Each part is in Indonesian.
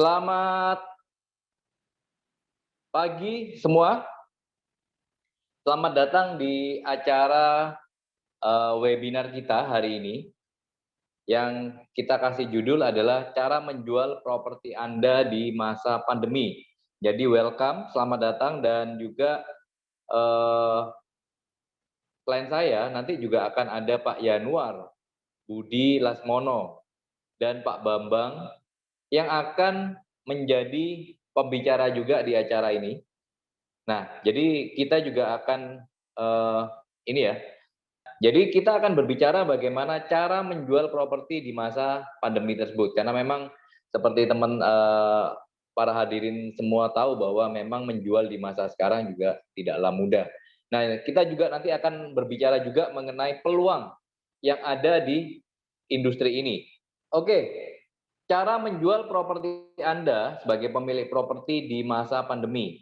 Selamat pagi semua, selamat datang di acara webinar kita hari ini yang kita kasih judul adalah cara menjual properti Anda di masa pandemi. Jadi welcome, selamat datang dan juga eh, klien saya nanti juga akan ada Pak Yanuar Budi Lasmono dan Pak Bambang yang akan menjadi pembicara juga di acara ini. Nah, jadi kita juga akan ini ya. Jadi kita akan berbicara bagaimana cara menjual properti di masa pandemi tersebut. Karena memang seperti teman para hadirin semua tahu bahwa memang menjual di masa sekarang juga tidaklah mudah. Nah, kita juga nanti akan berbicara juga mengenai peluang yang ada di industri ini. Oke, cara menjual properti Anda sebagai pemilik properti di masa pandemi.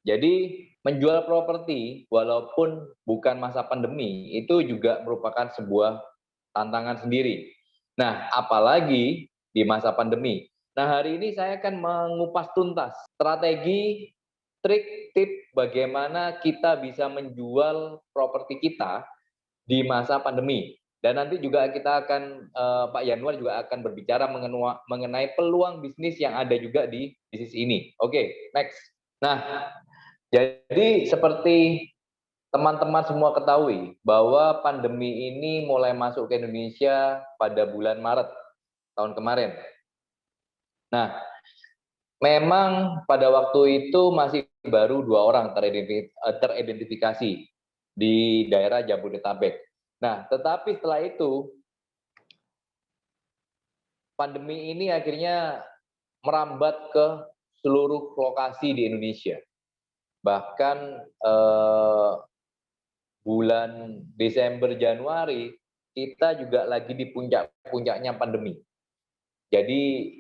Jadi menjual properti walaupun bukan masa pandemi itu juga merupakan sebuah tantangan sendiri. Nah, apalagi di masa pandemi. Nah, hari ini saya akan mengupas tuntas strategi, trik, tip bagaimana kita bisa menjual properti kita di masa pandemi. Dan nanti juga kita akan Pak Yanuar juga akan berbicara mengenai peluang bisnis yang ada juga di bisnis ini. Oke, next. Nah, jadi seperti teman-teman semua ketahui bahwa pandemi ini mulai masuk ke Indonesia pada bulan Maret tahun kemarin. Nah, memang pada waktu itu masih baru 2 orang teridentifikasi di daerah Jabodetabek. Nah, tetapi setelah itu pandemi ini akhirnya merambat ke seluruh lokasi di Indonesia. Bahkan bulan Desember Januari kita juga lagi di puncak-puncaknya pandemi. Jadi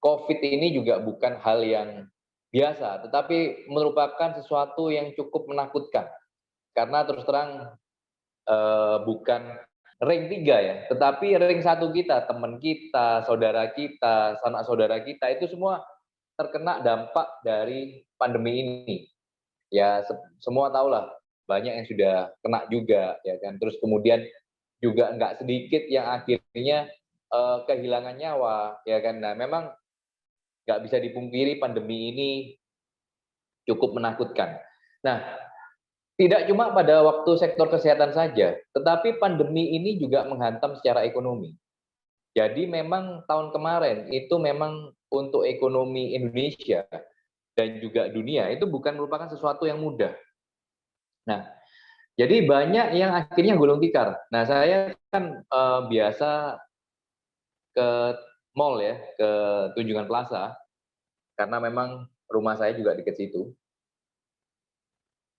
COVID ini juga bukan hal yang biasa, tetapi merupakan sesuatu yang cukup menakutkan. Karena terus terang bukan ring 3 ya, tetapi ring 1 kita, teman kita, saudara kita, sanak saudara kita itu semua terkena dampak dari pandemi ini. Ya semua tahulah banyak yang sudah kena juga ya kan, terus kemudian juga nggak sedikit yang akhirnya kehilangan nyawa ya kan. Nah, memang nggak bisa dipungkiri pandemi ini cukup menakutkan. Nah, tidak cuma pada waktu sektor kesehatan saja, tetapi pandemi ini juga menghantam secara ekonomi. Jadi memang tahun kemarin itu memang untuk ekonomi Indonesia dan juga dunia itu bukan merupakan sesuatu yang mudah. Nah, jadi banyak yang akhirnya gulung tikar. Nah, saya kan biasa ke mall ya, ke Tunjungan Plaza, karena memang rumah saya juga dekat situ.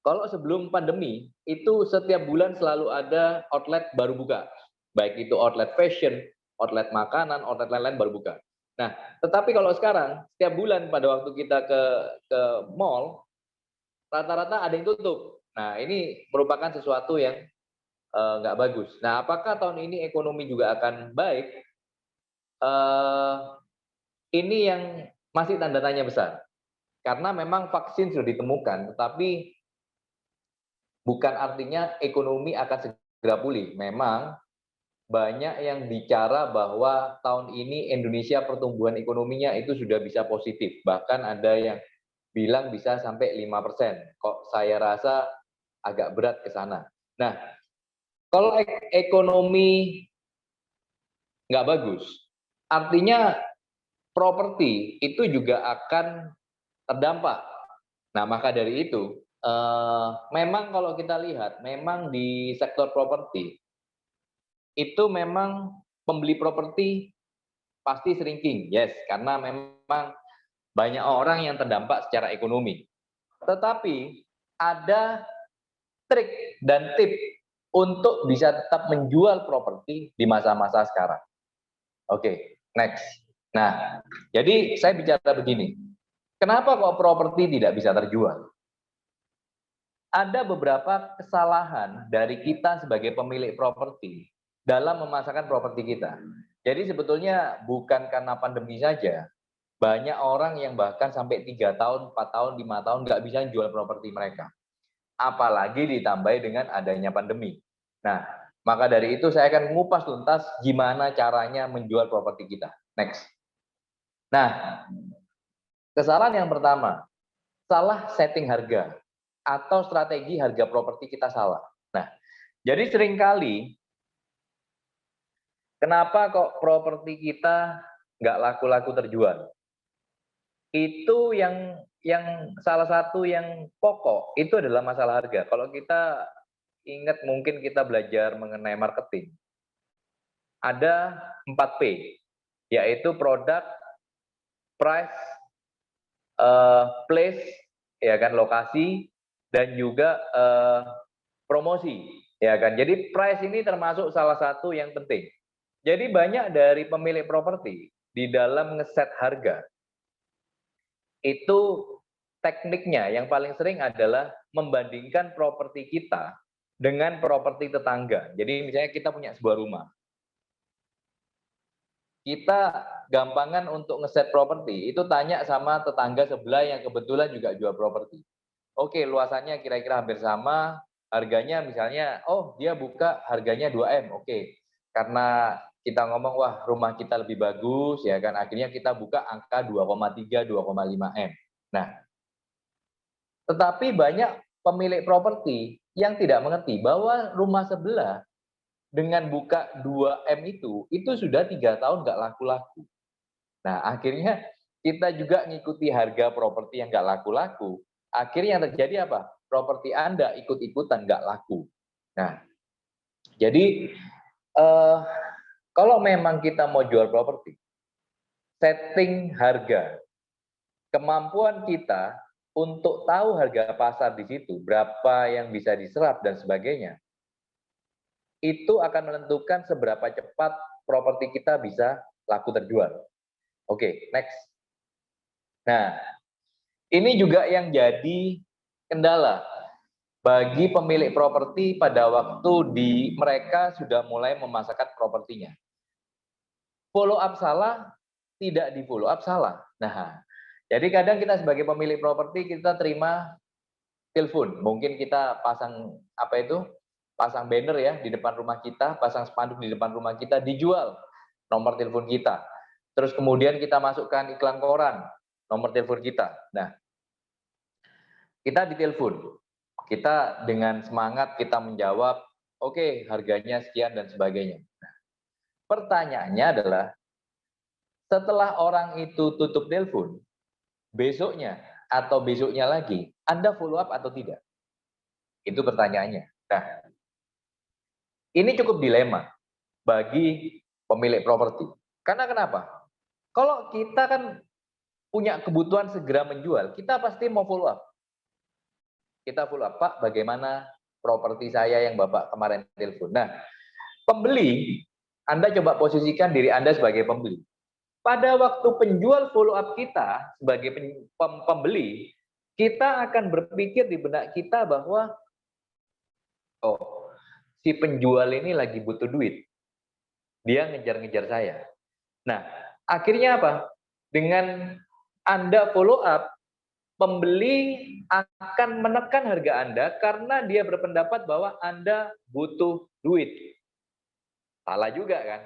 Kalau sebelum pandemi, itu setiap bulan selalu ada outlet baru buka. Baik itu outlet fashion, outlet makanan, outlet lain-lain baru buka. Nah, tetapi kalau sekarang, setiap bulan pada waktu kita ke mall, rata-rata ada yang tutup. Nah, ini merupakan sesuatu yang nggak bagus. Nah, apakah tahun ini ekonomi juga akan baik? Ini yang masih tanda tanya besar. Karena memang vaksin sudah ditemukan, tetapi bukan artinya ekonomi akan segera pulih. Memang banyak yang bicara bahwa tahun ini Indonesia pertumbuhan ekonominya itu sudah bisa positif. Bahkan ada yang bilang bisa sampai 5%. Kok saya rasa agak berat ke sana. Nah, kalau ekonomi nggak bagus, artinya properti itu juga akan terdampak. Nah, maka dari itu, memang kalau kita lihat, memang di sektor properti, itu memang pembeli properti pasti shrinking, yes, karena memang banyak orang yang terdampak secara ekonomi. Tetapi ada trik dan tip untuk bisa tetap menjual properti di masa-masa sekarang. Oke, next. Nah, jadi saya bicara begini, kenapa kok properti tidak bisa terjual? Ada beberapa kesalahan dari kita sebagai pemilik properti dalam memasarkan properti kita. Jadi sebetulnya bukan karena pandemi saja, Banyak orang yang bahkan sampai 3 tahun, 4 tahun, 5 tahun nggak bisa jual properti mereka. Apalagi ditambah dengan adanya pandemi. Nah, maka dari itu saya akan mengupas tuntas gimana caranya menjual properti kita. Next. Nah, kesalahan yang pertama, salah setting harga atau strategi harga properti kita salah. Nah, jadi seringkali kenapa kok properti kita nggak laku-laku terjual? Itu yang salah satu yang pokok itu adalah masalah harga. Kalau kita ingat mungkin kita belajar mengenai marketing, ada 4P, yaitu produk, price, place, ya kan, lokasi, dan juga promosi, ya kan. Jadi price ini termasuk salah satu yang penting. Jadi banyak dari pemilik properti di dalam ngeset harga itu tekniknya yang paling sering adalah membandingkan properti kita dengan properti tetangga. Jadi misalnya kita punya sebuah rumah, kita gampangan untuk ngeset properti itu tanya sama tetangga sebelah yang kebetulan juga jual properti. Oke, luasannya kira-kira hampir sama, harganya misalnya, oh dia buka harganya 2M, oke. Karena kita ngomong, wah rumah kita lebih bagus, ya kan, akhirnya kita buka angka 2,3, 2,5M. Nah, tetapi banyak pemilik properti yang tidak mengerti bahwa rumah sebelah dengan buka 2M itu sudah 3 tahun nggak laku-laku. Nah, akhirnya kita juga ngikuti harga properti yang nggak laku-laku. Akhirnya yang terjadi apa? Properti Anda ikut-ikutan nggak laku. Nah, jadi kalau memang kita mau jual properti, setting harga, kemampuan kita untuk tahu harga pasar di situ, berapa yang bisa diserap dan sebagainya, itu akan menentukan seberapa cepat properti kita bisa laku terjual. Oke, next. Nah, ini juga yang jadi kendala bagi pemilik properti pada waktu mereka sudah mulai memasarkan propertinya. Follow up salah, tidak di follow up salah. Nah, jadi kadang kita sebagai pemilik properti kita terima telepon, mungkin kita pasang apa itu? Pasang banner ya di depan rumah kita, pasang spanduk di depan rumah kita, dijual nomor telepon kita. Terus kemudian kita masukkan iklan koran, nomor telepon kita. Nah, kita ditelepon. Kita dengan semangat kita menjawab, oke, harganya sekian dan sebagainya. Nah, pertanyaannya adalah, setelah orang itu tutup telepon, besoknya atau besoknya lagi, Anda follow up atau tidak? Itu pertanyaannya. Nah, ini cukup dilema bagi pemilik properti. Karena kenapa? Kalau kita kan punya kebutuhan segera menjual, kita pasti mau follow up. Kita follow up, Pak, bagaimana properti saya yang Bapak kemarin telepon. Nah, pembeli, Anda coba posisikan diri Anda sebagai pembeli. Pada waktu penjual follow up kita sebagai pembeli, kita akan berpikir di benak kita bahwa, oh, si penjual ini lagi butuh duit. Dia ngejar-ngejar saya. Nah, akhirnya apa? Dengan Anda follow up, pembeli akan menekan harga Anda karena dia berpendapat bahwa Anda butuh duit. Salah juga kan?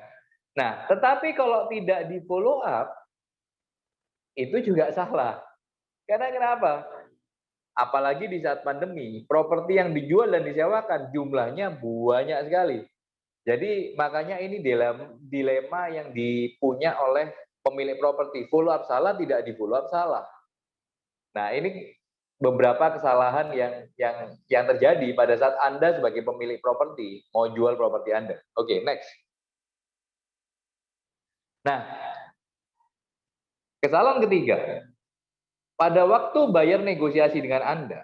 Nah, tetapi kalau tidak di follow up, itu juga salah. Karena kenapa? Apalagi di saat pandemi, properti yang dijual dan disewakan jumlahnya banyak sekali. Jadi makanya ini dilema yang dipunya oleh pemilik properti. Follow up salah, tidak di follow up salah. Nah, ini beberapa kesalahan yang terjadi pada saat Anda sebagai pemilik properti mau jual properti Anda. Oke, next. Nah, kesalahan ketiga, pada waktu buyer negosiasi dengan Anda,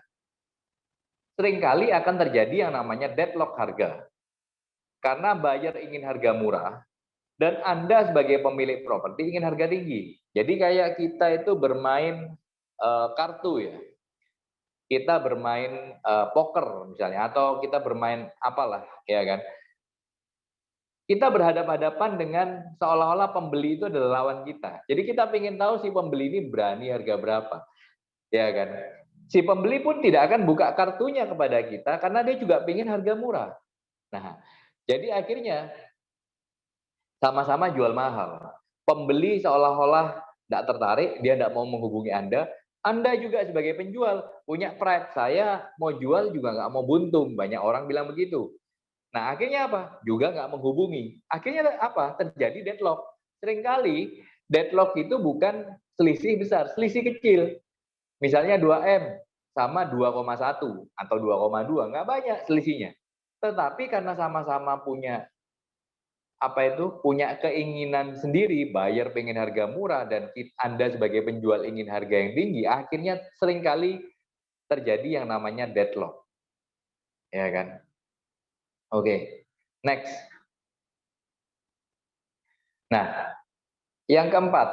seringkali akan terjadi yang namanya deadlock harga. Karena buyer ingin harga murah, dan Anda sebagai pemilik properti ingin harga tinggi. Jadi kayak kita itu bermain kartu ya. Kita bermain poker misalnya, atau kita bermain apalah, ya kan. kita berhadapan-hadapan dengan seolah-olah pembeli itu adalah lawan kita. Jadi kita ingin tahu si pembeli ini berani harga berapa, ya kan? Si pembeli pun tidak akan buka kartunya kepada kita karena dia juga ingin harga murah. Nah, jadi akhirnya sama-sama jual mahal. Pembeli seolah-olah tidak tertarik, dia tidak mau menghubungi Anda. Anda juga sebagai penjual punya pride, saya mau jual juga nggak mau buntung. Banyak orang bilang begitu. Nah, akhirnya apa? Juga nggak menghubungi. Akhirnya apa? Terjadi deadlock. Seringkali deadlock itu bukan selisih besar, selisih kecil. Misalnya 2M sama 2,1 atau 2,2, nggak banyak selisihnya. Tetapi karena sama-sama punya punya keinginan sendiri, buyer pengen harga murah dan Anda sebagai penjual ingin harga yang tinggi, akhirnya seringkali terjadi yang namanya deadlock. Ya kan? Oke. Next. Nah, yang keempat.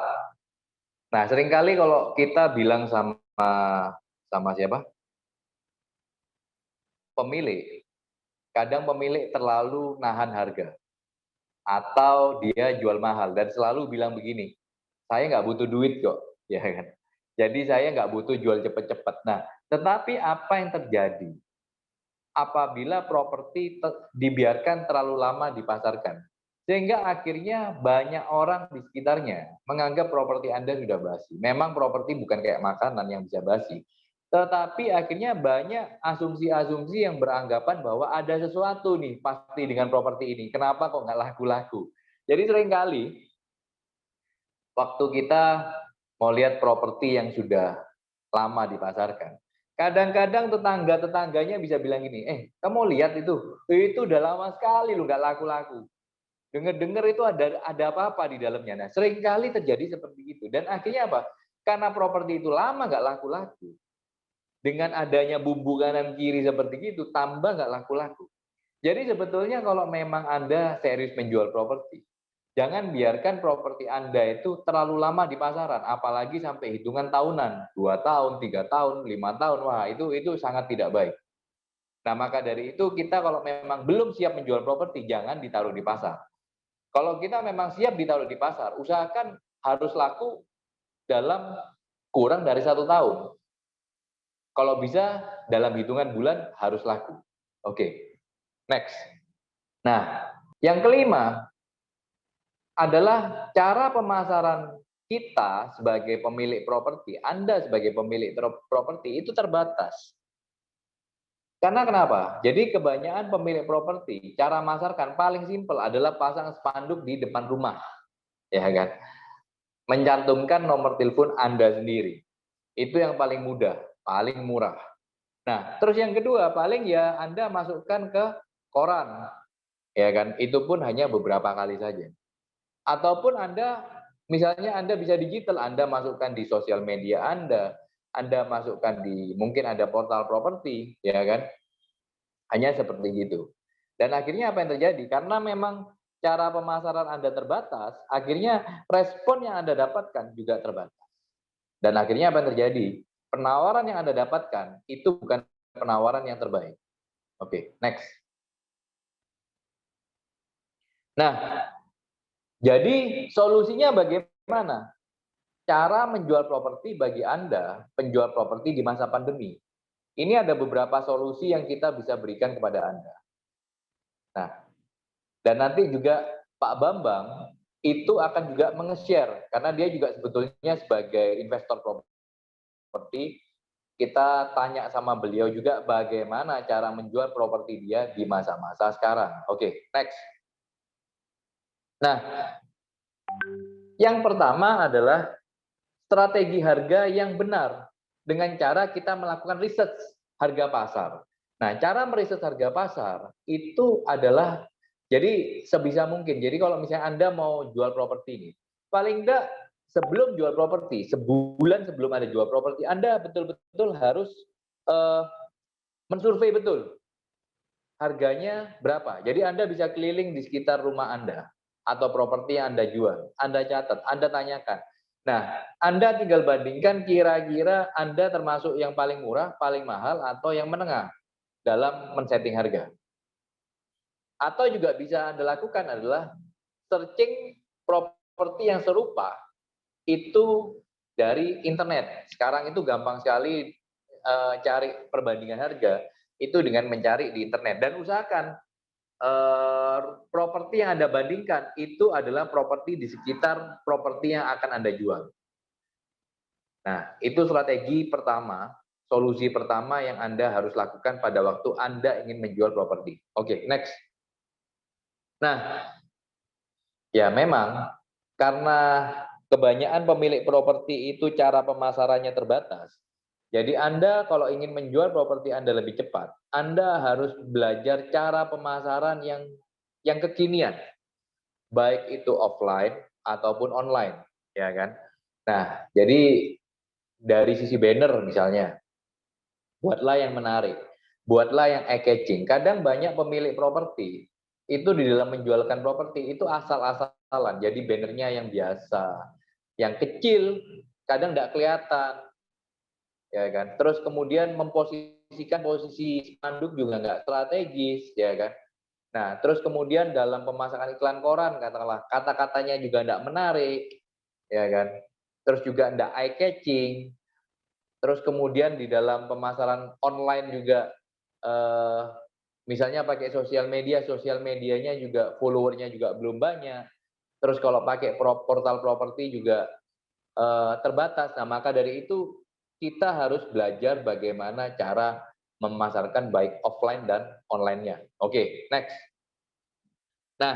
Nah, seringkali kalau kita bilang sama siapa? Pemilik. Kadang pemilik terlalu nahan harga atau dia jual mahal dan selalu bilang begini, saya nggak butuh duit kok, ya kan? Jadi saya nggak butuh jual cepet-cepet. Nah, tetapi apa yang terjadi apabila properti dibiarkan terlalu lama dipasarkan? Sehingga akhirnya banyak orang di sekitarnya menganggap properti Anda sudah basi. Memang properti bukan kayak makanan yang bisa basi. Tetapi akhirnya banyak asumsi-asumsi yang beranggapan bahwa ada sesuatu nih pasti dengan properti ini. Kenapa kok nggak laku-laku? Jadi seringkali waktu kita mau lihat properti yang sudah lama dipasarkan, kadang-kadang tetangga-tetangganya bisa bilang gini, kamu lihat itu udah lama sekali lu nggak laku-laku. Dengar-dengar itu ada apa-apa di dalamnya. Nah, seringkali terjadi seperti itu. Dan akhirnya apa? Karena properti itu lama nggak laku-laku. Dengan adanya bumbu kanan kiri seperti itu, tambah nggak laku-laku. Jadi sebetulnya kalau memang Anda serius menjual properti, jangan biarkan properti Anda itu terlalu lama di pasaran, apalagi sampai hitungan tahunan, 2 tahun, 3 tahun, 5 tahun. Wah, itu sangat tidak baik. Nah, maka dari itu kita kalau memang belum siap menjual properti, jangan ditaruh di pasar. Kalau kita memang siap ditaruh di pasar, usahakan harus laku dalam kurang dari 1 tahun. Kalau bisa dalam hitungan bulan harus laku. Oke, next. Nah, yang kelima adalah cara pemasaran kita sebagai pemilik properti, Anda sebagai pemilik properti itu terbatas. Karena kenapa? Jadi kebanyakan pemilik properti, cara masarkan paling simpel adalah pasang spanduk di depan rumah, ya kan? Mencantumkan nomor telepon Anda sendiri. Itu yang paling mudah, paling murah. Nah, terus yang kedua, paling ya Anda masukkan ke koran, ya kan? Itu pun hanya beberapa kali saja. Ataupun Anda, misalnya Anda bisa digital, Anda masukkan di sosial media Anda masukkan di, mungkin ada portal properti, ya kan? Hanya seperti gitu. Dan akhirnya apa yang terjadi? Karena memang cara pemasaran Anda terbatas, akhirnya respon yang Anda dapatkan juga terbatas. Dan akhirnya apa yang terjadi? Penawaran yang Anda dapatkan itu bukan penawaran yang terbaik. Oke, next. Nah, jadi solusinya bagaimana? Cara menjual properti bagi Anda, penjual properti di masa pandemi. Ini ada beberapa solusi yang kita bisa berikan kepada Anda. Nah, dan nanti juga Pak Bambang itu akan juga menge-share, karena dia juga sebetulnya sebagai investor properti, kita tanya sama beliau juga bagaimana cara menjual properti dia di masa-masa sekarang. Oke, next. Nah, yang pertama adalah strategi harga yang benar dengan cara kita melakukan riset harga pasar. Nah, cara meriset harga pasar itu adalah jadi sebisa mungkin. Jadi kalau misalnya Anda mau jual properti ini, paling enggak sebelum jual properti, sebulan sebelum Anda jual properti, Anda betul-betul harus mensurvei betul harganya berapa. Jadi Anda bisa keliling di sekitar rumah Anda atau properti yang Anda jual. Anda catat, Anda tanyakan. Nah, Anda tinggal bandingkan kira-kira Anda termasuk yang paling murah, paling mahal, atau yang menengah dalam men-setting harga. Atau juga bisa Anda lakukan adalah searching properti yang serupa itu dari internet. Sekarang itu gampang sekali cari perbandingan harga itu dengan mencari di internet, dan usahakan properti yang Anda bandingkan itu adalah properti di sekitar properti yang akan Anda jual. Nah, itu strategi pertama, solusi pertama yang Anda harus lakukan pada waktu Anda ingin menjual properti. Oke, next. Nah, ya memang karena kebanyakan pemilik properti itu cara pemasarannya terbatas. Jadi Anda kalau ingin menjual properti Anda lebih cepat, Anda harus belajar cara pemasaran yang kekinian, baik itu offline ataupun online, ya kan? Nah, jadi dari sisi banner misalnya, buatlah yang menarik, buatlah yang eye-catching. Kadang banyak pemilik properti itu di dalam menjualkan properti itu asal-asalan, jadi bannernya yang biasa, yang kecil, kadang tidak kelihatan, ya kan. Terus kemudian memposisikan posisi spanduk juga nggak strategis, ya kan. Nah, terus kemudian dalam pemasakan iklan koran, katakanlah kata-katanya juga tidak menarik, ya kan. Terus juga tidak eye-catching. Terus kemudian di dalam pemasaran online juga, misalnya pakai sosial medianya juga followernya juga belum banyak. Terus kalau pakai portal properti juga terbatas. Nah, maka dari itu kita harus belajar bagaimana cara memasarkan baik offline dan online-nya. Oke, next. Nah,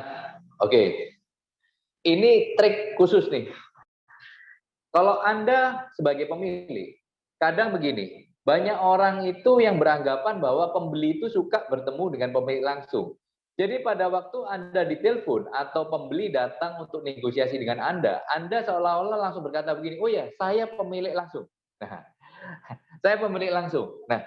oke. Ini trik khusus nih. Kalau Anda sebagai pemilik, kadang begini, banyak orang itu yang beranggapan bahwa pembeli itu suka bertemu dengan pemilik langsung. Jadi pada waktu Anda ditelepon atau pembeli datang untuk negosiasi dengan Anda seolah-olah langsung berkata begini, oh ya, saya pemilik langsung. Nah, saya pemilik langsung. Nah,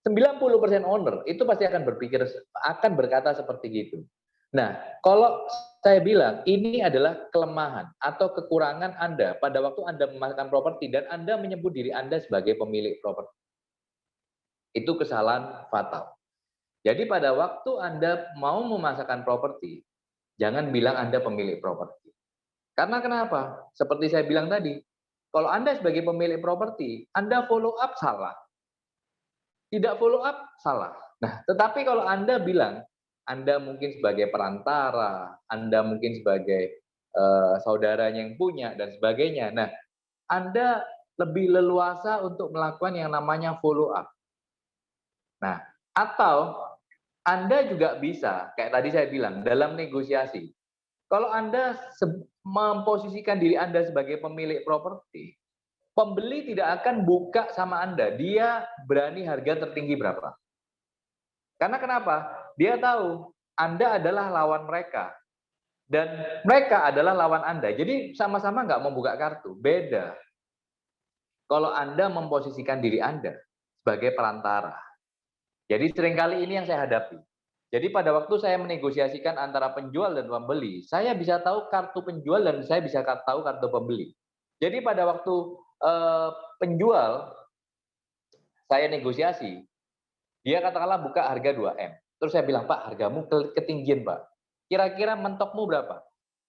90% owner itu pasti akan berkata seperti gitu. Nah, kalau saya bilang ini adalah kelemahan atau kekurangan Anda pada waktu Anda memasarkan properti dan Anda menyebut diri Anda sebagai pemilik properti. Itu kesalahan fatal. Jadi pada waktu Anda mau memasarkan properti, jangan bilang Anda pemilik properti. Karena kenapa? Seperti saya bilang tadi, kalau Anda sebagai pemilik properti, Anda follow up salah. Tidak follow up, salah. Nah, tetapi kalau Anda bilang, Anda mungkin sebagai perantara, Anda mungkin sebagai saudaranya yang punya, dan sebagainya. Nah, Anda lebih leluasa untuk melakukan yang namanya follow up. Nah, atau Anda juga bisa, kayak tadi saya bilang, dalam negosiasi. Kalau Anda memposisikan diri Anda sebagai pemilik properti, pembeli tidak akan buka sama Anda. Dia berani harga tertinggi berapa. Karena kenapa? Dia tahu Anda adalah lawan mereka. Dan mereka adalah lawan Anda. Jadi sama-sama nggak membuka kartu. Beda. Kalau Anda memposisikan diri Anda sebagai perantara. Jadi seringkali ini yang saya hadapi. Jadi pada waktu saya menegosiasikan antara penjual dan pembeli, saya bisa tahu kartu penjual dan saya bisa tahu kartu pembeli. Jadi pada waktu penjual saya negosiasi, dia katakanlah buka harga 2M. Terus saya bilang, Pak, hargamu ketinggian, Pak. Kira-kira mentokmu berapa?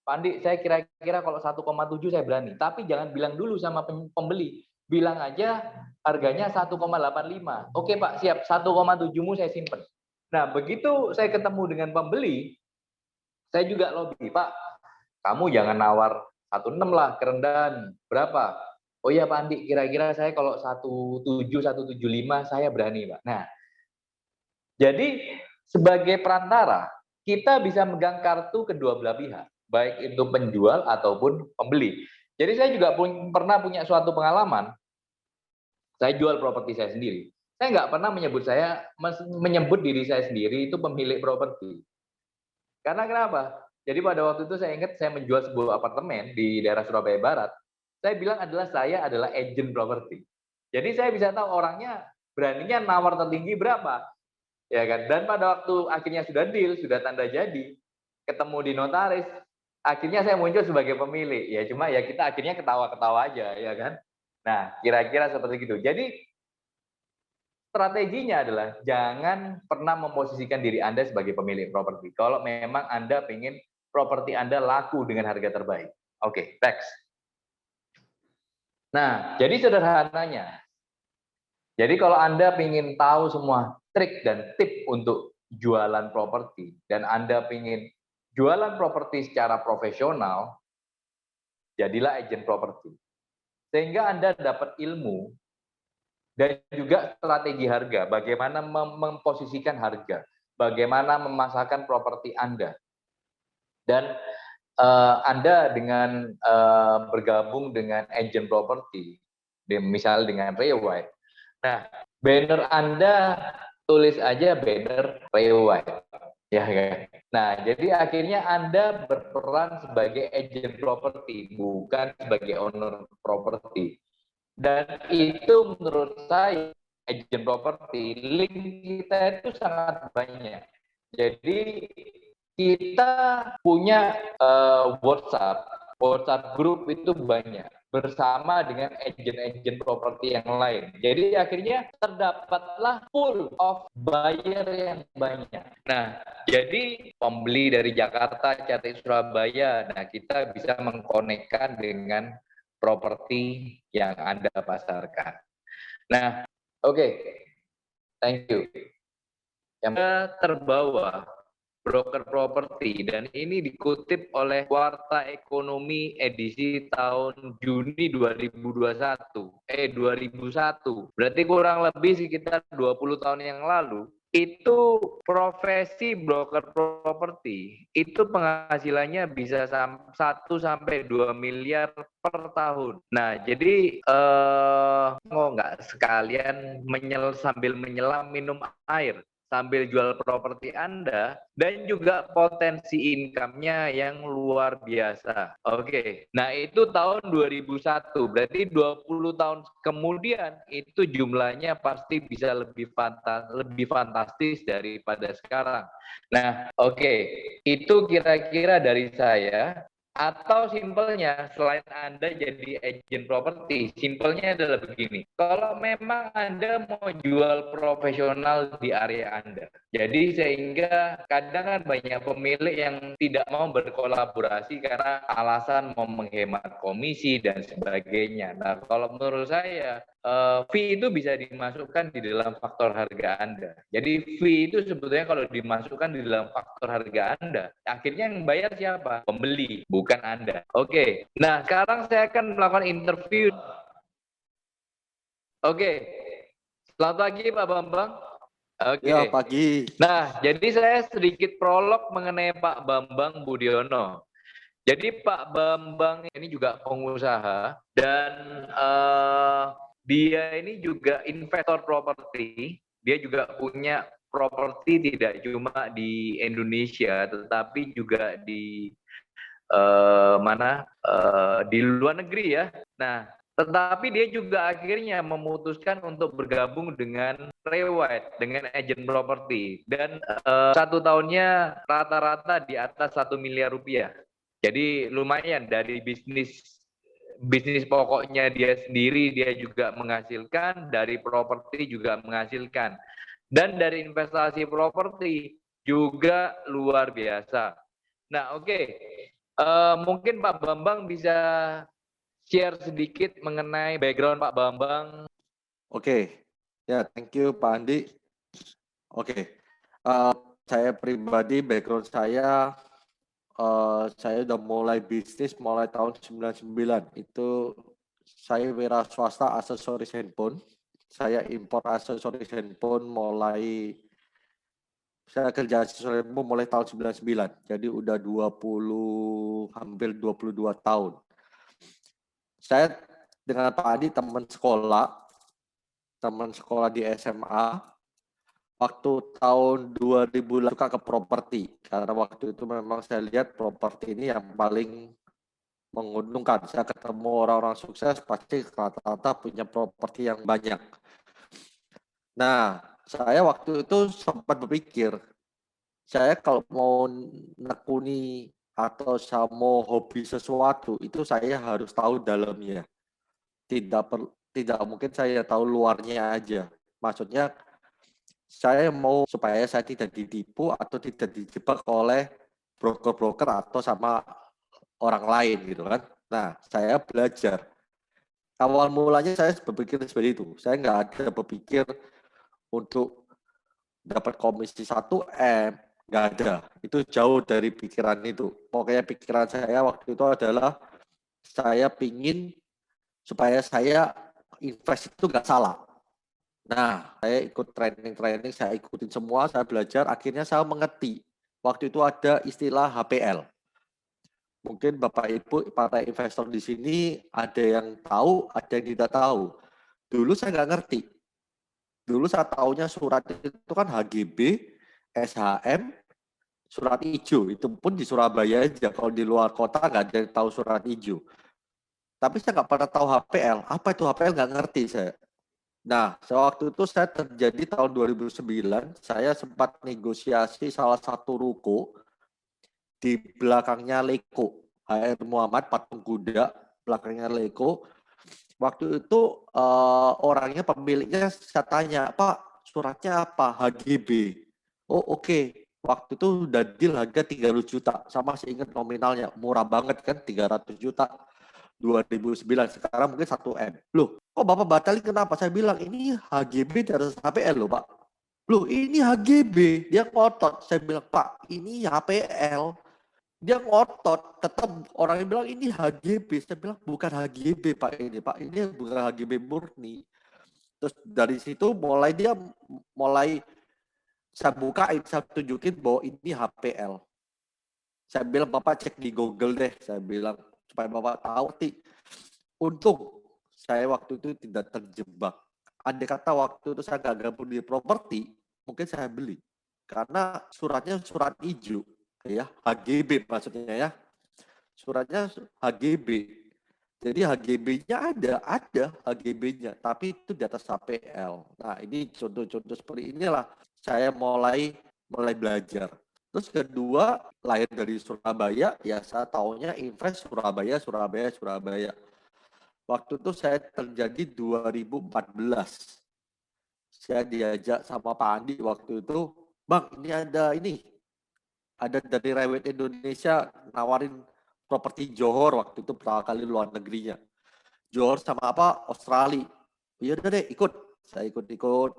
Pak Andi, saya kira-kira kalau 1,7 saya berani. Tapi jangan bilang dulu sama pembeli. Bilang aja harganya 1,85. Oke, Pak, siap. 1,7-mu saya simpen. Nah, begitu saya ketemu dengan pembeli, saya juga lobby, Pak, kamu jangan nawar 1,6 lah, kerendahan. Berapa? Oh iya, Pak Andi, kira-kira saya kalau 1,7, 1,75 saya berani, Pak. Nah, jadi sebagai perantara, kita bisa megang kartu kedua belah pihak, baik itu penjual ataupun pembeli. Jadi saya juga pernah punya suatu pengalaman, saya jual properti saya sendiri. Saya nggak pernah menyebut diri saya sendiri itu pemilik properti. Karena kenapa? Jadi pada waktu itu saya ingat saya menjual sebuah apartemen di daerah Surabaya Barat. Saya bilang saya adalah agent properti. Jadi saya bisa tahu orangnya beraninya nawar tertinggi berapa. Ya kan? Dan pada waktu akhirnya sudah deal, sudah tanda jadi, ketemu di notaris, akhirnya saya muncul sebagai pemilik. Ya cuma ya kita akhirnya ketawa-ketawa aja, ya kan? Nah, kira-kira seperti itu. Jadi strateginya adalah jangan pernah memposisikan diri Anda sebagai pemilik properti. Kalau memang Anda ingin properti Anda laku dengan harga terbaik. Oke, next. Nah, jadi sederhananya. Jadi kalau Anda ingin tahu semua trik dan tip untuk jualan properti, dan Anda ingin jualan properti secara profesional, jadilah agen properti. Sehingga Anda dapat ilmu dan juga strategi harga, bagaimana memposisikan harga, bagaimana memasarkan properti Anda. Dan Anda dengan bergabung dengan agent properti, misalnya dengan Ray White. Nah, banner Anda tulis aja banner Ray White. Ya, kan? Nah, jadi akhirnya Anda berperan sebagai agent properti, bukan sebagai owner properti. Dan itu menurut saya agent properti, link kita itu sangat banyak. Jadi kita punya WhatsApp group itu banyak bersama dengan agent-agent properti yang lain. Jadi akhirnya terdapatlah pool of buyer yang banyak. Nah, jadi pembeli dari Jakarta cari Surabaya, nah kita bisa mengkonekkan dengan properti yang Anda pasarkan. Nah, oke. Thank you. Yang terbawa broker properti, dan ini dikutip oleh Warta Ekonomi edisi tahun Juni 2001. Berarti kurang lebih sekitar 20 tahun yang lalu. Itu profesi broker properti itu penghasilannya bisa 1 sampai 2 miliar per tahun. Nah, jadi mau nggak sekalian sambil menyelam minum air sambil jual properti Anda, dan juga potensi income-nya yang luar biasa. Oke, nah itu tahun 2001, berarti 20 tahun kemudian itu jumlahnya pasti bisa lebih fantastis daripada sekarang. Nah, oke, itu kira-kira dari saya. Atau simpelnya, selain Anda jadi agent properti, simpelnya adalah begini. Kalau memang Anda mau jual profesional di area Anda, jadi sehingga kadang kan banyak pemilik yang tidak mau berkolaborasi karena alasan mau menghemat komisi dan sebagainya. Nah, kalau menurut saya, fee itu bisa dimasukkan di dalam faktor harga Anda. Jadi fee itu sebetulnya kalau dimasukkan di dalam faktor harga Anda, akhirnya yang bayar siapa? Pembeli, bukan Anda. Oke, nah sekarang saya akan melakukan interview. Oke, selamat pagi Pak Bambang. Oke. Ya, pagi. Nah, jadi saya sedikit prolog mengenai Pak Bambang Budiono. Jadi Pak Bambang ini juga pengusaha, dan dia ini juga investor properti. Dia juga punya properti tidak cuma di Indonesia, tetapi juga di di luar negeri ya. Nah, tetapi dia juga akhirnya memutuskan untuk bergabung dengan Ray White, dengan agent properti, dan 1 tahunnya rata-rata di atas 1 miliar rupiah. Jadi lumayan, dari bisnis pokoknya dia sendiri dia juga menghasilkan, dari properti juga menghasilkan, dan dari investasi properti juga luar biasa. Nah, oke. Mungkin Pak Bambang bisa share sedikit mengenai background Pak Bambang. Oke. Ya, thank you Pak Andi. Oke. Saya pribadi, background saya udah mulai bisnis mulai tahun 99. Itu saya wira swasta aksesoris handphone. Saya impor aksesoris handphone saya kerja aksesoris handphone mulai tahun 99. Jadi udah hampir 22 tahun. Saya dengan Pak Andi teman sekolah di SMA. Waktu tahun 2000 suka ke properti, karena waktu itu memang saya lihat properti ini yang paling menguntungkan. Saya ketemu orang-orang sukses pasti rata-rata punya properti yang banyak. Nah, saya waktu itu sempat berpikir, saya kalau mau nekuni atau saya mau hobi sesuatu, itu saya harus tahu dalamnya. Tidak mungkin saya tahu luarnya aja. Maksudnya saya mau supaya saya tidak ditipu atau tidak dijebak oleh broker-broker atau sama orang lain gitu kan. Nah, saya belajar. Awal mulanya saya berpikir seperti itu. Saya nggak ada berpikir untuk dapat komisi 1M, nggak ada. Itu jauh dari pikiran itu. Pokoknya pikiran saya waktu itu adalah saya pingin supaya saya invest itu nggak salah. Nah, saya ikut training, saya ikutin semua, saya belajar, akhirnya saya mengerti. Waktu itu ada istilah HPL. Mungkin Bapak Ibu, para investor di sini ada yang tahu, ada yang tidak tahu. Dulu saya nggak ngerti. Dulu saya taunya surat itu kan HGB, SHM, surat hijau. Itu pun di Surabaya aja. Kalau di luar kota nggak ada yang tahu surat hijau. Tapi saya nggak pernah tahu HPL. Apa itu HPL nggak ngerti saya. Nah, sewaktu itu saya terjadi tahun 2009, saya sempat negosiasi salah satu ruko di belakangnya Leko, HR Muhammad Patung Kuda, belakangnya Leko. Waktu itu orangnya pemiliknya saya tanya, Pak, suratnya apa? HGB. Oh oke. Waktu itu udah deal harga 300 juta. Sama saya ingat nominalnya. Murah banget kan, 300 juta. 2009, sekarang mungkin 1M. Loh, kok Bapak batalin kenapa? Saya bilang, ini HGB di atas HPL loh Pak. Loh, ini HGB. Dia ngotot. Saya bilang, Pak, ini HPL. Dia ngotot, tetap orangnya bilang ini HGB. Saya bilang bukan HGB Pak ini, Pak ini bukan HGB murni. Terus dari situ mulai saya bukain, saya tunjukin bahwa ini HPL. Saya bilang Bapak cek di Google deh, saya bilang supaya Bapak tahu. Untung saya waktu itu tidak terjebak. Andai kata waktu itu saya nggak gabung di properti, mungkin saya beli. Karena suratnya surat hijau, ya HGB maksudnya ya. Suratnya HGB. Jadi HGB-nya ada HGB-nya, tapi itu di atas HPL. Nah, ini contoh-contoh seperti inilah saya mulai belajar. Terus kedua, lahir dari Surabaya, ya saya taunya invest Surabaya. Waktu itu saya terjadi 2014. Saya diajak sama Pak Andi waktu itu, Bang, ada dari Rewet Indonesia nawarin properti Johor waktu itu pertama kali luar negerinya. Johor sama apa? Australia. Ya udah deh, ikut. Saya ikut-ikut.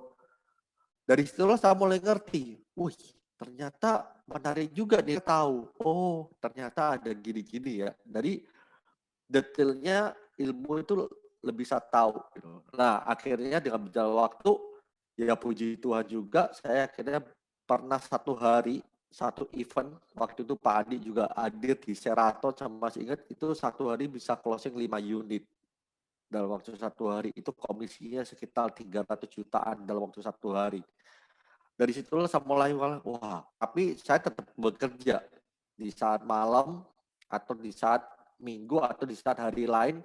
Dari situlah saya mulai ngerti. Wih, ternyata menarik juga nih tahu. Oh, ternyata ada gini-gini ya. Dari detailnya ilmu itu lebih saya tahu. Nah, akhirnya dengan berjalan waktu, ya puji Tuhan juga, saya akhirnya pernah satu event, waktu itu Pak Andi juga hadir di Sheraton, sama masih ingat, itu satu hari bisa closing 5 unit. Dalam waktu satu hari, itu komisinya sekitar 300 jutaan dalam waktu satu hari. Dari situlah saya mulai, wah, tapi saya tetap bekerja di saat malam, atau di saat minggu, atau di saat hari lain,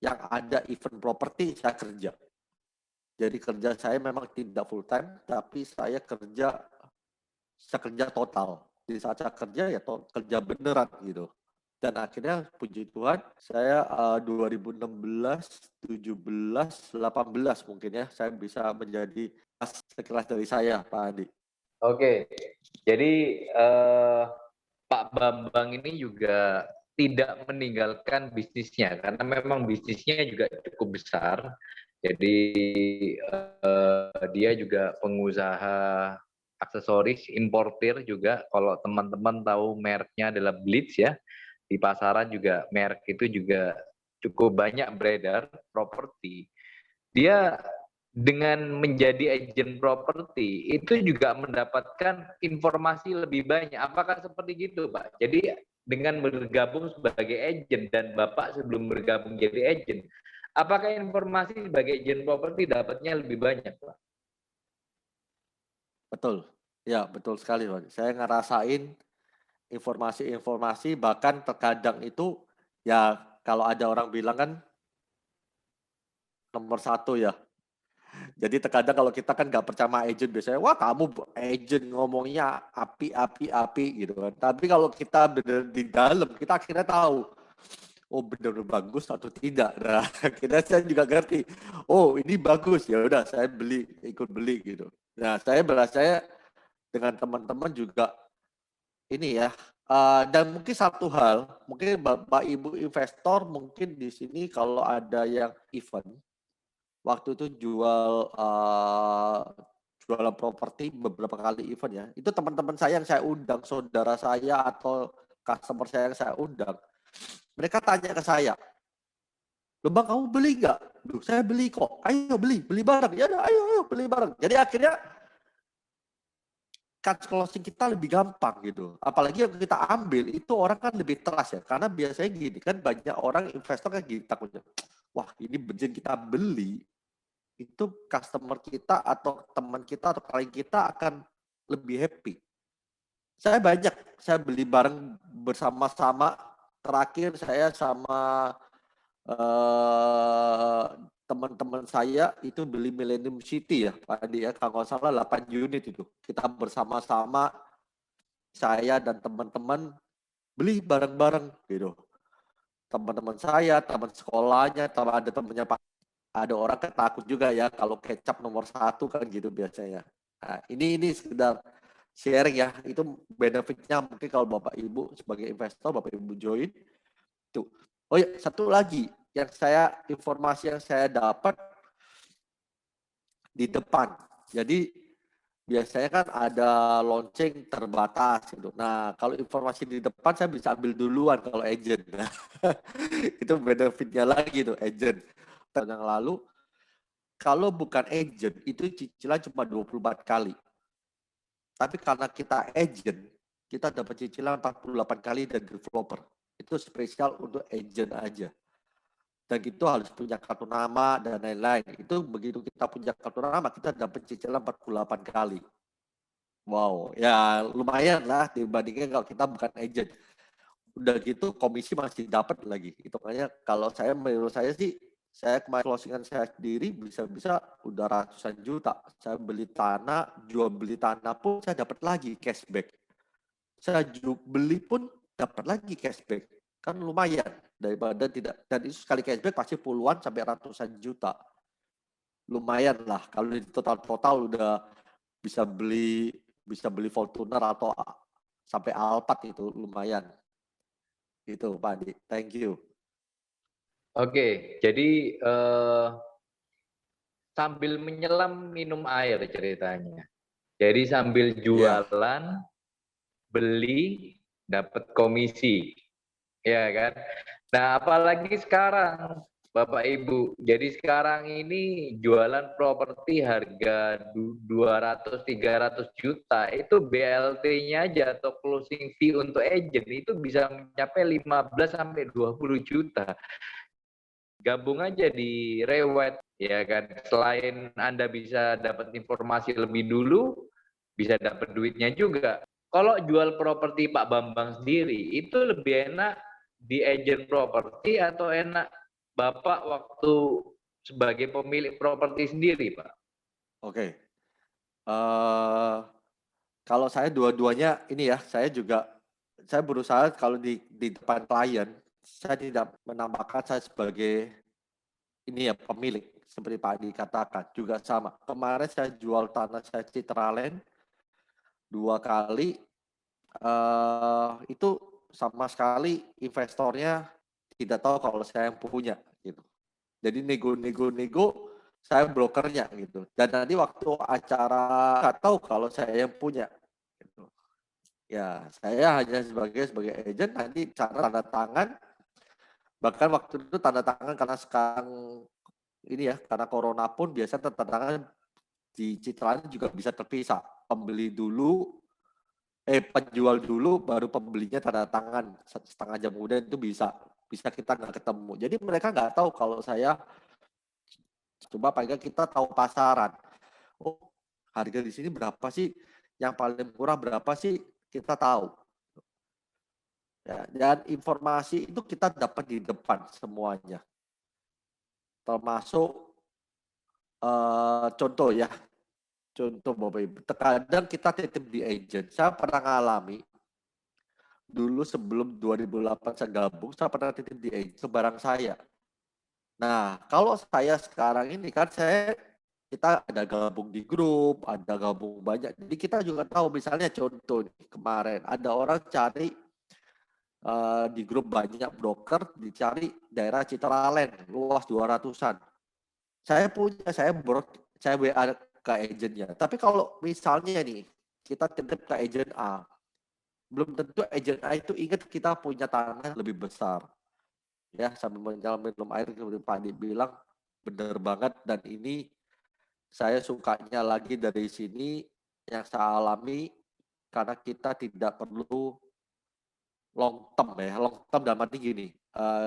yang ada event properti, saya kerja. Jadi kerja saya memang tidak full time, tapi saya kerja total. Di saat saya kerja ya kerja beneran gitu. Dan akhirnya puji Tuhan saya 2016, 17, 18 mungkin ya saya bisa menjadi sekelas dari saya Pak Andi. Oke, jadi Pak Bambang ini juga tidak meninggalkan bisnisnya karena memang bisnisnya juga cukup besar. Jadi dia juga pengusaha aksesoris, importir juga. Kalau teman-teman tahu mereknya adalah Blitz ya. Di pasaran juga merek itu juga cukup banyak beredar properti. Dia dengan menjadi agen properti itu juga mendapatkan informasi lebih banyak. Apakah seperti gitu, Pak? Jadi dengan bergabung sebagai agen dan Bapak sebelum bergabung jadi agen, apakah informasi sebagai agen properti dapatnya lebih banyak, Pak? Betul, ya betul sekali Pak. Saya ngerasain informasi-informasi, bahkan terkadang itu ya kalau ada orang bilang kan nomor satu ya. Jadi terkadang kalau kita kan nggak percaya sama agent, biasanya wah kamu agent ngomongnya api gitu kan. Tapi kalau kita benar di dalam, kita akhirnya tahu oh benar bagus atau tidak. Nah, kita saya juga ngerti. Oh ini bagus, ya udah saya beli, ikut beli gitu. Nah saya berasa dengan teman-teman juga ini ya. Dan mungkin satu hal, mungkin Bapak Ibu investor mungkin di sini kalau ada yang event, waktu itu jualan properti beberapa kali event ya. Itu teman-teman saya yang saya undang, saudara saya atau customer saya yang saya undang, mereka tanya ke saya, "Loh Bang, kamu beli nggak?" "Duh, saya beli kok." "Ayo beli bareng." "Ya udah, ayo beli bareng." Jadi akhirnya cash closing kita lebih gampang gitu. Apalagi yang kita ambil itu orang kan lebih trust ya. Karena biasanya gini kan banyak orang investor kan gini takutnya, wah ini bensin kita beli, itu customer kita atau teman kita atau klien kita akan lebih happy. Saya beli bareng bersama-sama. Terakhir saya sama eh, teman-teman saya itu beli Millennium City ya, Pak Andi ya, kalau nggak salah 8 unit itu. Kita bersama-sama, saya dan teman-teman beli bareng-bareng gitu. Teman-teman saya, teman sekolahnya, ada temannya Pak, ada orang kan takut juga ya kalau kecap nomor satu kan gitu biasanya. Nah, ini sekedar sharing ya, itu benefitnya mungkin kalau Bapak Ibu sebagai investor, Bapak Ibu join tuh. Oh ya, satu lagi yang informasi yang saya dapat di depan. Jadi biasanya kan ada launching terbatas gitu. Nah, kalau informasi di depan saya bisa ambil duluan kalau agent. Nah, itu benefitnya lagi tuh agent. Tahun yang lalu kalau bukan agent itu cicilan cuma 24 kali. Tapi karena kita agent, kita dapat cicilan 48 kali dari developer. Itu spesial untuk agent aja. Dan itu harus punya kartu nama dan lain-lain. Itu begitu kita punya kartu nama, kita dapat cicilan 48 kali. Wow, ya lumayan lah dibandingkan kalau kita bukan agent. Udah gitu komisi masih dapat lagi. Itu makanya kalau menurut saya sih, saya kemarin closingan saya sendiri bisa-bisa udah ratusan juta. Saya beli tanah, jual beli tanah pun saya dapat lagi cashback. Saya beli pun dapat lagi cashback. Kan lumayan daripada tidak. Dan itu sekali cashback pasti puluhan sampai ratusan juta. Lumayan lah kalau di total udah bisa beli Fortuner atau sampai Alphard itu lumayan. Itu Pak Andi. Thank you. Oke, jadi sambil menyelam minum air ceritanya. Jadi sambil Iya. jualan, beli, dapat komisi. Ya kan? Nah, apalagi sekarang Bapak Ibu. Jadi sekarang ini jualan properti harga 200-300 juta itu BLT-nya aja atau closing fee untuk agent itu bisa mencapai 15 sampai 20 juta. Gabung aja di Rewet ya kan. Selain Anda bisa dapat informasi lebih dulu, bisa dapat duitnya juga. Kalau jual properti Pak Bambang sendiri itu lebih enak di agent properti atau enak Bapak waktu sebagai pemilik properti sendiri, Pak? Oke. Kalau saya dua-duanya ini ya, saya berusaha kalau di depan klien, saya tidak menambahkan saya sebagai ini ya pemilik seperti Pak Adi katakan juga sama. Kemarin saya jual tanah saya Citraland 2 kali, itu sama sekali investornya tidak tahu kalau saya yang punya gitu. Jadi nego-nego saya brokernya gitu. Dan nanti waktu acara nggak tahu kalau saya yang punya. Gitu. Ya saya hanya sebagai agent nanti cara tanda tangan. Bahkan waktu itu tanda tangan karena sekarang ini ya karena corona pun biasa tanda tangan di Citraan juga bisa terpisah. Penjual dulu baru pembelinya tanda tangan setengah jam kemudian itu bisa kita nggak ketemu. Jadi mereka nggak tahu kalau saya coba paling kita tahu pasaran. Oh, harga di sini berapa sih? Yang paling murah berapa sih? Kita tahu. Ya, dan informasi itu kita dapat di depan semuanya. Termasuk contoh ya. Contoh Bapak Ibu. Terkadang kita titip di agent. Saya pernah ngalami dulu sebelum 2008 saya gabung, saya pernah titip di agent ke barang saya. Nah, kalau saya sekarang ini kan kita ada gabung di grup, ada gabung banyak. Jadi kita juga tahu misalnya contoh nih, kemarin ada orang cari di grup banyak broker dicari daerah Citraland luas 200-an. Saya WA ke agennya. Tapi kalau misalnya nih kita titip ke agent A, belum tentu agent A itu ingat kita punya tanah lebih besar. Ya, sambil minum air kemudian Pak Adi bilang benar banget, dan ini saya sukanya lagi dari sini yang saya alami, karena kita tidak perlu long term ya. Long term dalam arti gini,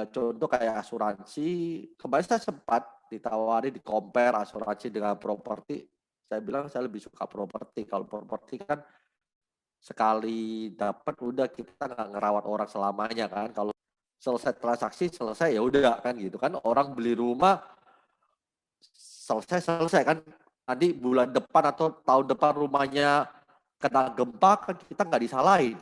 contoh kayak asuransi, kemarin saya sempat ditawari di compare asuransi dengan properti. Saya bilang saya lebih suka properti. Kalau properti kan sekali dapat udah, kita nggak ngerawat orang selamanya kan. Kalau selesai transaksi selesai ya udah kan gitu kan. Orang beli rumah selesai kan, nanti bulan depan atau tahun depan rumahnya kena gempa kan kita nggak disalahin.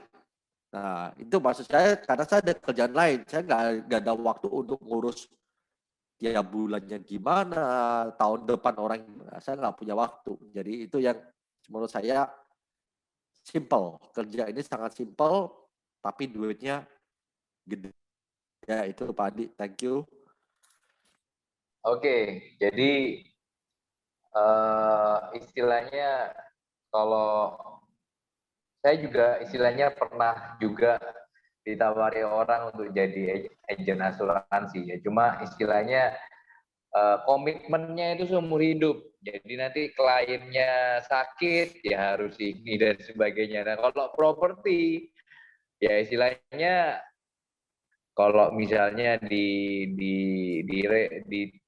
Nah itu maksud saya, karena saya ada kerjaan lain, saya nggak ada waktu untuk ngurus ya bulannya gimana, tahun depan orang gimana, saya nggak punya waktu. Jadi itu yang menurut saya simple, kerja ini sangat simple tapi duitnya gede. Ya itu Pak Adi, thank you. Oke, jadi istilahnya kalau saya juga istilahnya pernah juga ditawari orang untuk jadi agen asuransi ya. Cuma istilahnya komitmennya itu seumur hidup. Jadi nanti kliennya sakit ya harus ini dan sebagainya. Nah kalau properti ya istilahnya kalau misalnya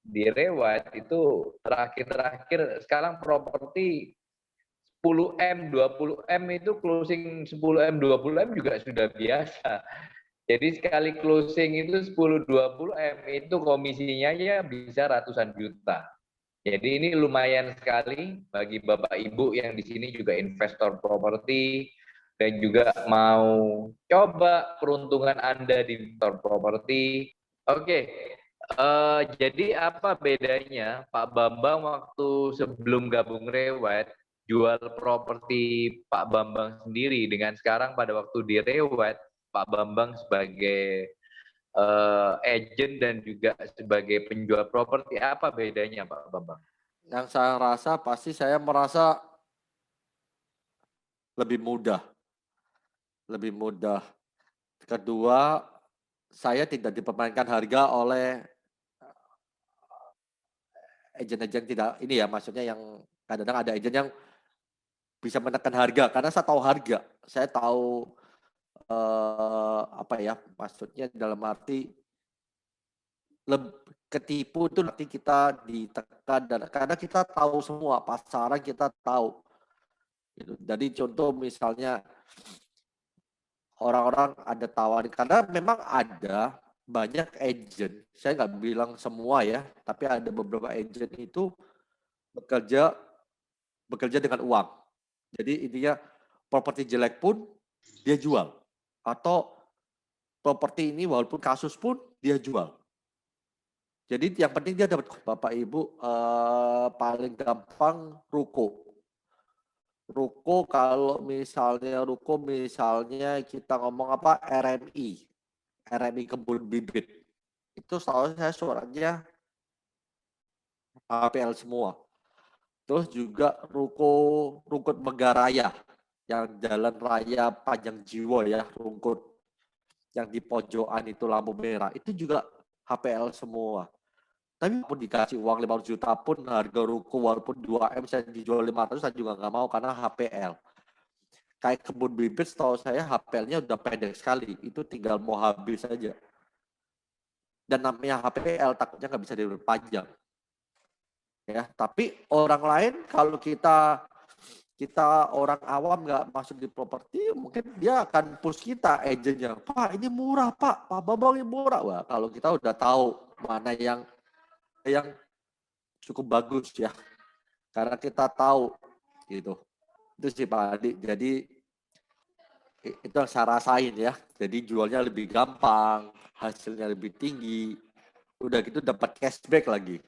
direwat itu terakhir sekarang properti 10M, 20M itu closing 10M, 20M juga sudah biasa. Jadi sekali closing itu 10-20M itu komisinya ya bisa ratusan juta. Jadi ini lumayan sekali bagi Bapak Ibu yang di sini juga investor properti dan juga mau coba peruntungan Anda di sektor properti. Oke, jadi apa bedanya Pak Bambang waktu sebelum gabung Rewet jual properti Pak Bambang sendiri dengan sekarang pada waktu di Rewet Pak Bambang sebagai agent dan juga sebagai penjual properti, apa bedanya Pak Bambang? Yang saya rasa pasti saya merasa lebih mudah. Lebih mudah. Kedua, saya tidak dipermainkan harga oleh agen-agen tidak ini ya, maksudnya yang kadang-kadang ada agen yang bisa menekan harga karena saya tahu harga. Saya tahu apa ya, maksudnya dalam arti ketipu itu nanti kita ditekan, dan karena kita tahu semua pasaran, kita tahu gitu. Jadi contoh misalnya orang-orang ada tawarin, karena memang ada banyak agent, saya nggak bilang semua ya, tapi ada beberapa agent itu bekerja dengan uang. Jadi intinya properti jelek pun dia jual, atau properti ini walaupun kasus pun dia jual. Jadi yang penting dia dapat. Bapak Ibu, paling gampang ruko. Kalau misalnya ruko, misalnya kita ngomong apa, RMI kebun bibit. Itu setahu saya suratnya HPL semua. Terus juga rungkut Megaraya, yang jalan raya Panjang Jiwo ya, rungkut yang di pojokan itu lampu merah, itu juga HPL semua. Tapi pun dikasih uang 500 juta pun, harga ruko walaupun 2M saya dijual 500, saya juga nggak mau karena HPL. Kayak kebun bibit setahu saya HPL-nya udah pendek sekali, itu tinggal mau habis saja. Dan namanya HPL takutnya nggak bisa diperpanjang. Ya, tapi orang lain kalau kita orang awam nggak masuk di properti, mungkin dia akan push kita agennya, Pak ini murah Pak Bambang ini murah. Wah, kalau kita udah tahu mana yang cukup bagus ya, karena kita tahu gitu. Itu sih Pak Adi. Jadi Itu yang saya rasain ya. Jadi jualnya lebih gampang, hasilnya lebih tinggi. Udah gitu dapat cashback lagi.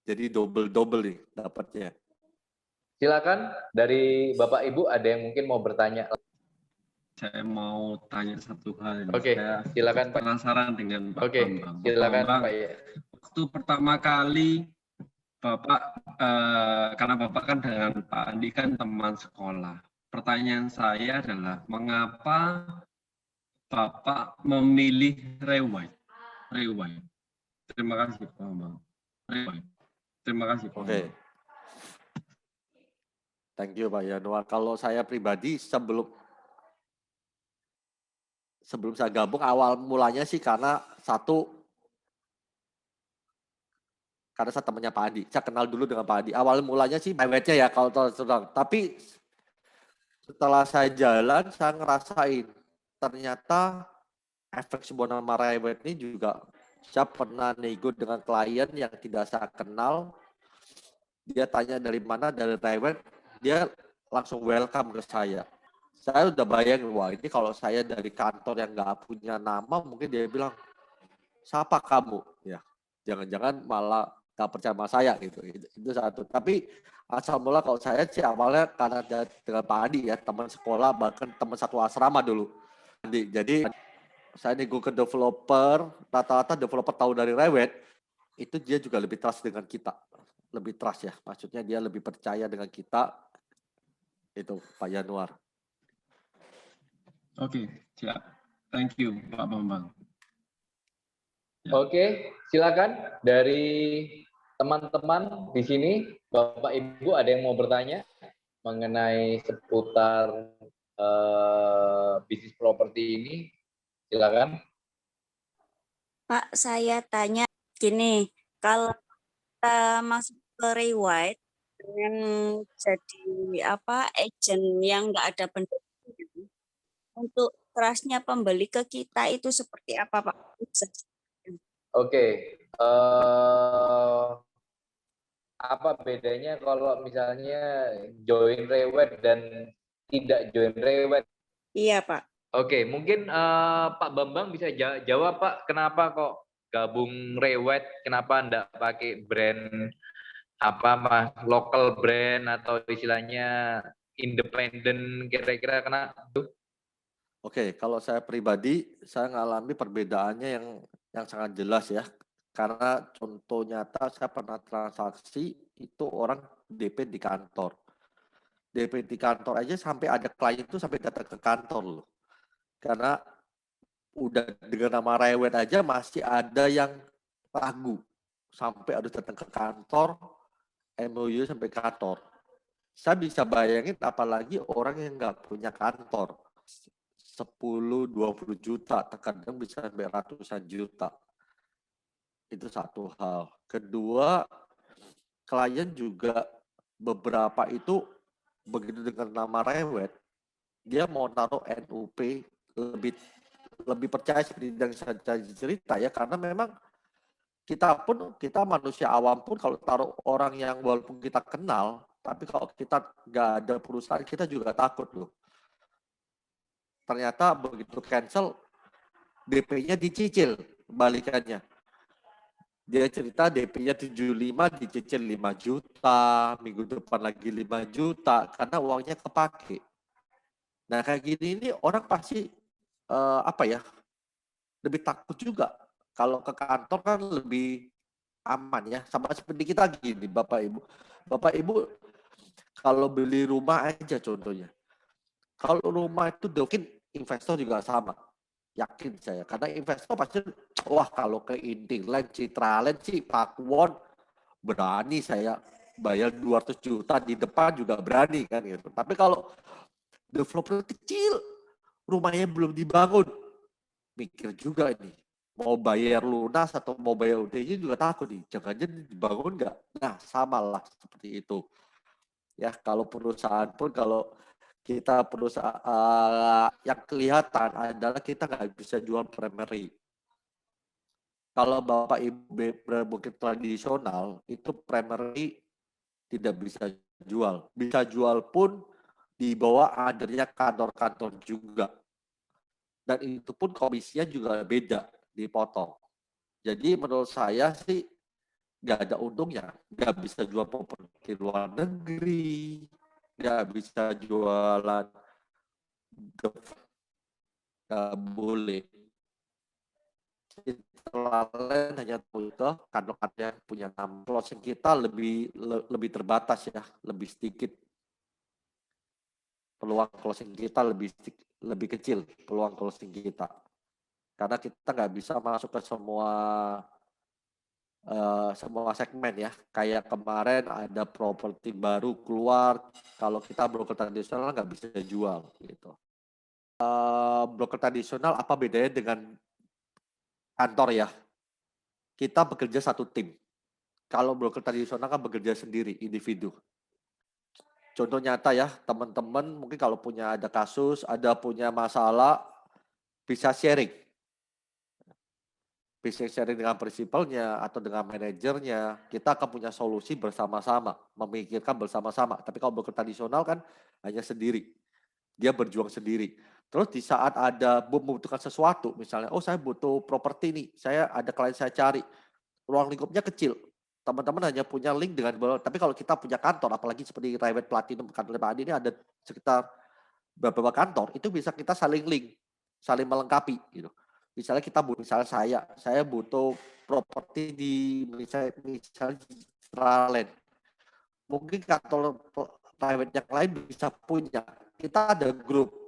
Jadi double nih dapatnya. Silakan dari Bapak Ibu ada yang mungkin mau bertanya. Saya mau tanya satu hal ini. Oke, Saya silakan Pak. penasaran dengan Pak Oke, Bambang. Pak silakan Bambang, Pak. waktu pertama kali Bapak, karena Bapak kan dengan Pak Andi kan teman sekolah. Pertanyaan saya adalah, mengapa Bapak memilih Rewide? Terima kasih Pak Bambang. Rewide. Terima kasih Pak Oke. Bambang. Thank you Pak Yanuar. Kalau saya pribadi sebelum saya gabung awal mulanya sih karena saya temannya Pak Andi. Saya kenal dulu dengan Pak Andi. Awal mulanya sih private-nya ya kalau terang. Tapi setelah saya jalan, saya ngerasain ternyata efek sebuah nama Rewet ini juga saya pernah nego dengan klien yang tidak saya kenal. Dia tanya dari mana, dari Rewet. Dia langsung welcome ke saya. Saya udah bayangin, wah ini kalau saya dari kantor yang nggak punya nama, mungkin dia bilang, siapa kamu? Ya, jangan-jangan malah nggak percaya sama saya gitu. Itu satu. Tapi asal mula kalau saya sih awalnya karena dengan Pak Andi ya, teman sekolah, bahkan teman satu asrama dulu. Jadi saya nego ke developer, rata-rata developer tahu dari Rewet, itu dia juga lebih trust dengan kita. Lebih trust ya, maksudnya dia lebih percaya dengan kita. Itu Pak Yanuar. Oke, siap. Thank you Pak Bambang. Oke, silakan dari teman-teman di sini, Bapak Ibu ada yang mau bertanya mengenai seputar bisnis properti ini? Silakan. Pak, saya tanya gini, kalau kita masuk ke Rewide dengan jadi agent yang nggak ada benefitnya, untuk trustnya pembeli ke kita itu seperti apa, Pak? Oke, apa bedanya kalau misalnya join Rewet dan tidak join Rewet? Iya, Pak. Oke, mungkin Pak Bambang bisa jawab Pak, kenapa kok gabung Rewet, kenapa enggak pakai brand local brand atau istilahnya independen, kira-kira kenapa? Oke, kalau saya pribadi, saya mengalami perbedaannya yang sangat jelas ya. Karena contoh nyata saya pernah transaksi itu orang DP di kantor. DP di kantor aja sampai ada klien itu sampai datang ke kantor loh. Karena udah dengan nama Rewet aja masih ada yang ragu. Sampai harus datang ke kantor, MOU sampai kantor. Saya bisa bayangin apalagi orang yang nggak punya kantor. 10-20 juta, terkadang bisa sampai ratusan juta. Itu satu hal. Kedua, klien juga beberapa itu begitu dengan nama Rewet, dia mau taruh NUP lebih percaya seperti yang saya cerita ya, karena memang kita manusia awam pun kalau taruh orang yang walaupun kita kenal, tapi kalau kita nggak ada perusahaan kita juga takut loh. Ternyata begitu cancel, DP-nya dicicil balikannya. Dia cerita DP-nya 75 dicicil 5 juta, minggu depan lagi 5 juta, karena uangnya kepake. Nah kayak gini ini orang pasti lebih takut juga. Kalau ke kantor kan lebih aman ya, sama seperti kita gini Bapak Ibu. Bapak Ibu kalau beli rumah aja contohnya. Kalau rumah itu mungkin investor juga sama. Yakin saya. Karena investor pasti, wah kalau ke Intiland, Citraland sih Pakuwon berani saya bayar 200 juta di depan juga berani kan gitu. Tapi kalau developer kecil, rumahnya belum dibangun, mikir juga ini. Mau bayar lunas atau mau bayar UT-nya juga takut nih. Jangan-jangan dibangun nggak? Nah, samalah seperti itu. Ya, kalau perusahaan pun kalau kita perusahaan yang kelihatan adalah kita nggak bisa jual primary. Kalau Bapak Ibu mungkin tradisional itu primary tidak bisa jual. Bisa jual pun di bawah adanya kantor-kantor juga. Dan itu pun komisinya juga beda, dipotong. Jadi menurut saya sih nggak ada untungnya, nggak bisa jual properti luar negeri, nggak bisa jualan, nggak boleh. Lain hanya ke kantong-kantong yang punya nama. Closing kita lebih terbatas ya, lebih sedikit. Peluang closing kita lebih kecil, peluang closing kita. Karena kita nggak bisa masuk ke semua segmen ya. Kayak kemarin ada properti baru keluar, kalau kita broker tradisional nggak bisa jual gitu. Broker tradisional apa bedanya dengan kantor ya? Kita bekerja satu tim. Kalau broker tradisional kan bekerja sendiri, individu. Contoh nyata ya, teman-teman mungkin kalau ada kasus, punya masalah, bisa sharing. Bisa sharing dengan prinsipalnya atau dengan manajernya. Kita akan punya solusi bersama-sama, memikirkan bersama-sama. Tapi kalau broker tradisional kan hanya sendiri. Dia berjuang sendiri. Terus di saat ada membutuhkan sesuatu, misalnya, oh saya butuh properti nih, ada klien saya cari, ruang lingkupnya kecil, teman-teman hanya punya link dengan, tapi kalau kita punya kantor, apalagi seperti Rewet Platinum, kantor Pak Adi ini ada sekitar beberapa kantor, itu bisa kita saling link, saling melengkapi gitu. Misalnya saya butuh properti di misalnya Australia, mungkin kantor private yang lain bisa punya. Kita ada grup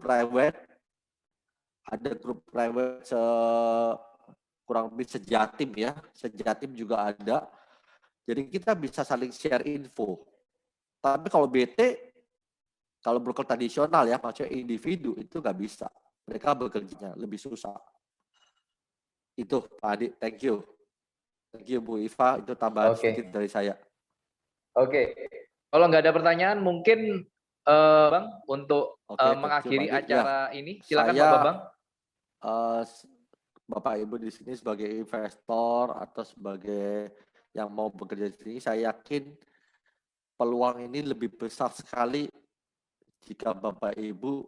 private, kurang lebih sejatim ya, sejatim juga ada. Jadi kita bisa saling share info. Tapi kalau kalau broker tradisional ya, maksudnya individu itu nggak bisa. Mereka bekerjanya lebih susah. Itu Pak Adi, thank you. Thank you Bu Iva, itu tambahan sedikit dari saya. Oke. Kalau nggak ada pertanyaan, mungkin Bang, untuk mengakhiri acara ini, silakan Pak Bambang. Bapak Ibu di sini sebagai investor atau sebagai yang mau bekerja di sini, saya yakin peluang ini lebih besar sekali jika Bapak Ibu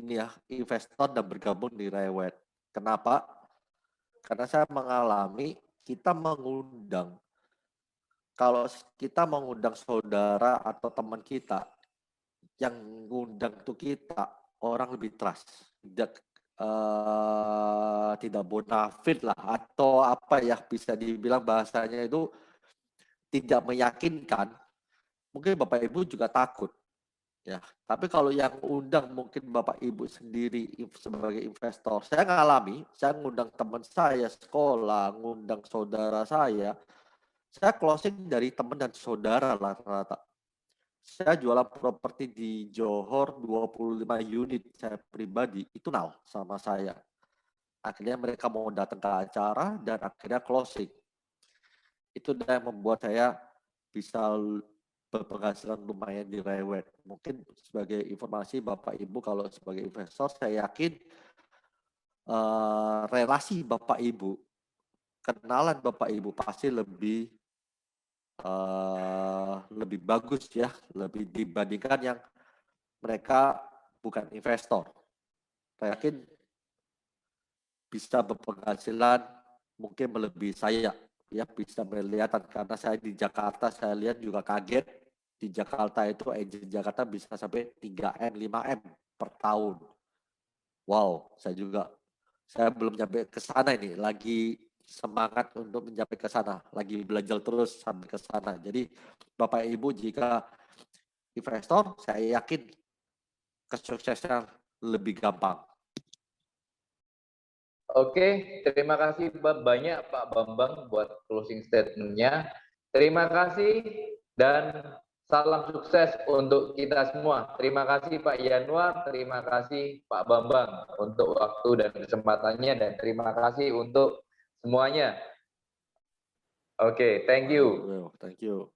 ini ya investor dan bergabung di Rewet. Kenapa? Karena saya mengalami kalau kita mengundang saudara atau teman kita, yang ngundang itu kita orang lebih trust, tidak bonafit lah, atau apa ya bisa dibilang bahasanya itu tidak meyakinkan, mungkin Bapak Ibu juga takut ya. Tapi kalau yang undang mungkin Bapak Ibu sendiri sebagai investor, saya ngundang teman saya sekolah, ngundang saudara saya closing dari teman dan saudara rata-rata. Saya jualan properti di Johor 25 unit, saya pribadi itu sama saya. Akhirnya mereka mau datang ke acara dan akhirnya closing. Itu yang membuat saya bisa berpenghasilan lumayan di Rewet. Mungkin sebagai informasi Bapak Ibu, kalau sebagai investor saya yakin relasi Bapak Ibu, kenalan Bapak Ibu pasti lebih bagus ya, lebih dibandingkan yang mereka bukan investor. Saya yakin bisa berpenghasilan mungkin melebihi saya ya, bisa melihat karena saya di Jakarta, saya lihat juga kaget di Jakarta itu agent Jakarta bisa sampai 3M 5M per tahun. Wow, saya belum sampai ke sana ini, lagi semangat untuk mencapai ke sana, lagi belajar terus sampai ke sana. Jadi Bapak Ibu jika investor, saya yakin kesuksesan lebih gampang. Oke, terima kasih banyak Pak Bambang buat closing statement-nya. Terima kasih dan salam sukses untuk kita semua. Terima kasih Pak Yanuar, terima kasih Pak Bambang untuk waktu dan kesempatannya, dan terima kasih untuk semuanya. Oke, thank you. Thank you.